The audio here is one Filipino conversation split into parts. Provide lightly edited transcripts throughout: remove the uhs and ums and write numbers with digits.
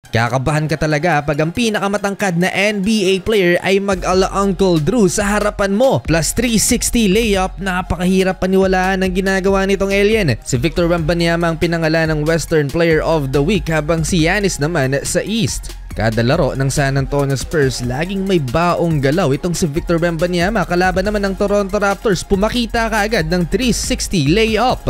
Kakabahan ka talaga pag ang pinakamatangkad na NBA player ay mag-ala Uncle Drew sa harapan mo. Plus 360 layup, napakahirap paniwalaan ang ginagawa nitong alien. Si Victor Wembanyama ang pinangalan ng Western Player of the Week habang si Giannis naman sa East. Kada laro ng San Antonio Spurs, laging may baong galaw itong si Victor Wembanyama. Kalaban naman ng Toronto Raptors, pumakita kaagad ng 360 layup.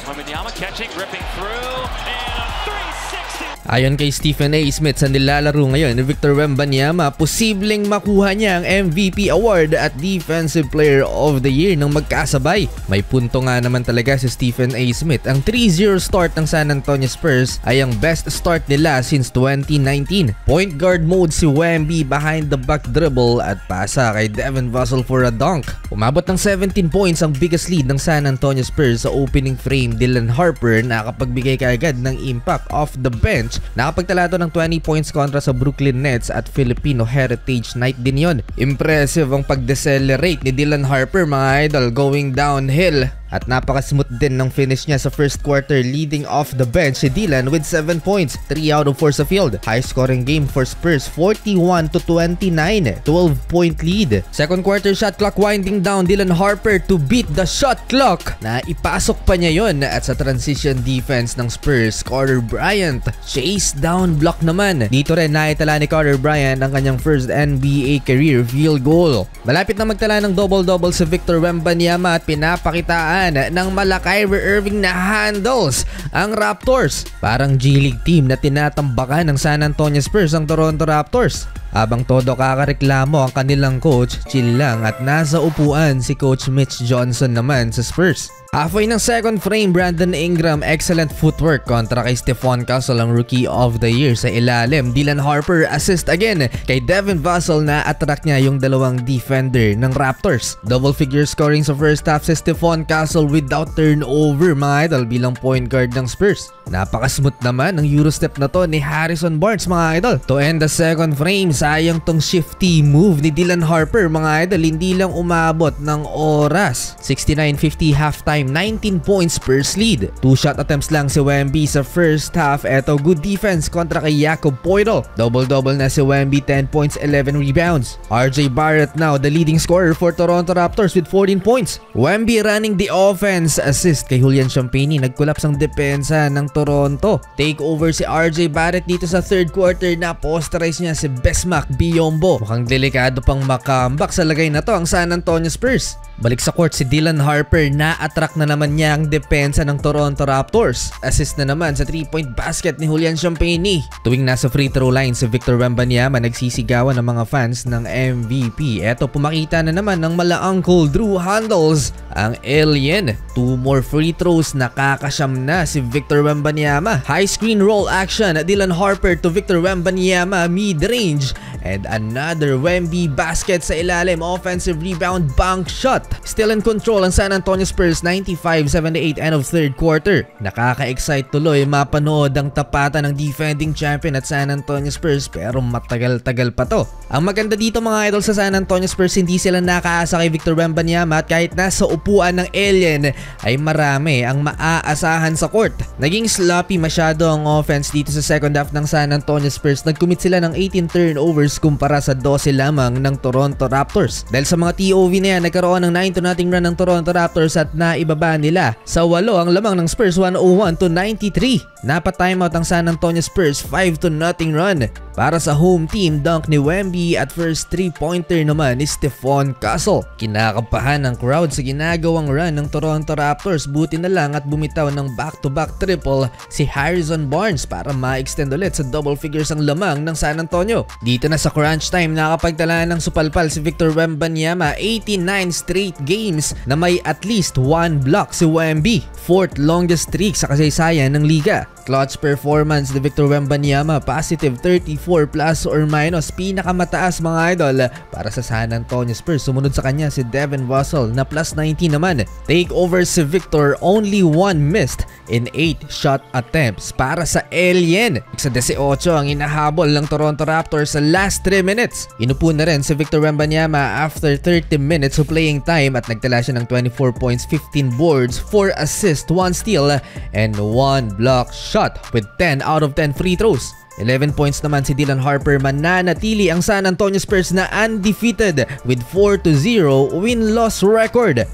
Wembanyama catching, ripping through, and a 360. Ayon kay Stephen A. Smith sa nilalaro ngayon ni Victor Wembanyama, posibleng makuha niya ang MVP award at Defensive Player of the Year ng magkasabay. May punto nga naman talaga si Stephen A. Smith. Ang 3-0 start ng San Antonio Spurs ay ang best start nila since 2019. Point guard mode si Wemby behind the back dribble at pasa kay Devin Vassell for a dunk. Umabot ng 17 points ang biggest lead ng San Antonio Spurs sa opening frame. Dylan Harper nakapagbigay kaagad ng impact off the bench. Nakapagtala to ng 20 points kontra sa Brooklyn Nets at Filipino Heritage Night din yon. Impressive ang pag-decelerate ni Dylan Harper mga idol, going downhill. At napaka-smooth din ng finish niya sa first quarter, leading off the bench si Dylan with 7 points, 3 out of 4 sa field. High scoring game for Spurs, 41-29, 12-point lead. Second quarter shot clock winding down, Dylan Harper to beat the shot clock. Na ipasok pa niya yon at sa transition defense ng Spurs, Carter Bryant chase down block naman. Dito rin naitala ni Carter Bryant ang kanyang first NBA career field goal. Malapit na magtala ng double-double si Victor Wembanyama at pinapakitaan ng mala Kyrie Irving na handles ang Raptors. Parang G-League team na tinatambakan ng San Antonio Spurs ang Toronto Raptors. Habang todo kakareklamo ang kanilang coach, chill lang at nasa upuan si Coach Mitch Johnson naman sa Spurs. Halfway ng second frame, Brandon Ingram excellent footwork kontra kay Stephon Castle ang Rookie of the Year sa ilalim. Dylan Harper assist again kay Devin Vassell na attract niya yung dalawang defender ng Raptors. Double figure scoring sa first half si Stephon Castle without turnover mga idol bilang point guard ng Spurs. Napaka-smooth naman ang Eurostep na to ni Harrison Barnes mga idol. To end the second frame, sayang tong shifty move ni Dylan Harper mga idol, hindi lang umabot ng oras. 69-50 halftime, 19 points Spurs lead. 2 shot attempts lang si Wemby sa first half. Eto, good defense kontra kay Jakob Poeltl. Double-double na si Wemby, 10 points, 11 rebounds. RJ Barrett now the leading scorer for Toronto Raptors with 14 points. Wemby running the offense, assist kay Julian Champagnie. Nagkolaps ang depensa ng Toronto. Take over si RJ Barrett dito sa third quarter na posterize niya si Bismack Biyombo. Mukhang delikado pang makambak sa lagay na to ang San Antonio Spurs. Balik sa court si Dylan Harper, na-attract na naman niya ang depensa ng Toronto Raptors. Assist na naman sa 3-point basket ni Julian Champagnie. Tuwing nasa free throw line si Victor Wembanyama, nagsisigawan ng mga fans ng MVP. Eto, pumakita na naman ng mala Uncle Drew handles ang alien. 2 more free throws, nakakasyam na si Victor Wembanyama. High screen roll action, Dylan Harper to Victor Wembanyama, mid-range. And another Wemby basket sa ilalim, offensive rebound, bank shot. Still in control ang San Antonio Spurs, 95-78 end of third quarter. Nakaka-excite tuloy mapanood ang tapatan ng defending champion at San Antonio Spurs, pero matagal-tagal pa to. Ang maganda dito mga idol sa San Antonio Spurs, hindi sila nakaasa kay Victor Wembanyama at kahit nasa upuan ng alien ay marami ang maaasahan sa court. Naging sloppy masyado ang offense dito sa second half ng San Antonio Spurs. Nag-commit sila ng 18 turnovers kumpara sa 12 lamang ng Toronto Raptors. Dahil sa mga TOV na yan, nagkaroon ng 9-0 run ng Toronto Raptors at naibaba nila sa 8 ang lamang ng Spurs, 101-93. Napa-timeout ang San Antonio Spurs, 5-0 run para sa home team. Dunk ni Wemby at first 3-pointer naman ni Stephon Castle. Kinakabahan ng crowd sa ginagawang run ng Toronto Raptors. Buti na lang at bumitaw ng back-to-back triple si Harrison Barnes para ma-extend ulit sa double figures ang lamang ng San Antonio. Dito na sa crunch time, nakapagtala ng supalpal si Victor Wembanyama, 89 straight games na may at least 1 block si Wemby. 4th longest streak sa kasaysayan ng liga. Clutch performance ni Victor Wembanyama, positive 34 plus or minus, pinakamataas mga idol para sa San Antonio Spurs. Sumunod sa kanya si Devin Vassell na plus 19 naman. Take over si Victor, only 1 missed in 8 shot attempts para sa alien. Sa 18 ang inahabol ng Toronto Raptors sa last 3 minutes. Inupo na rin si Victor Wembanyama after 30 minutes of playing time at nagtala siya ng 24 points, 15 boards, 4 assists, 1 steal and 1 block shot. shot with 10 out of 10 free throws. 11 points naman si Dylan Harper, mananatili ang San Antonio Spurs na undefeated with 4-0 win-loss record.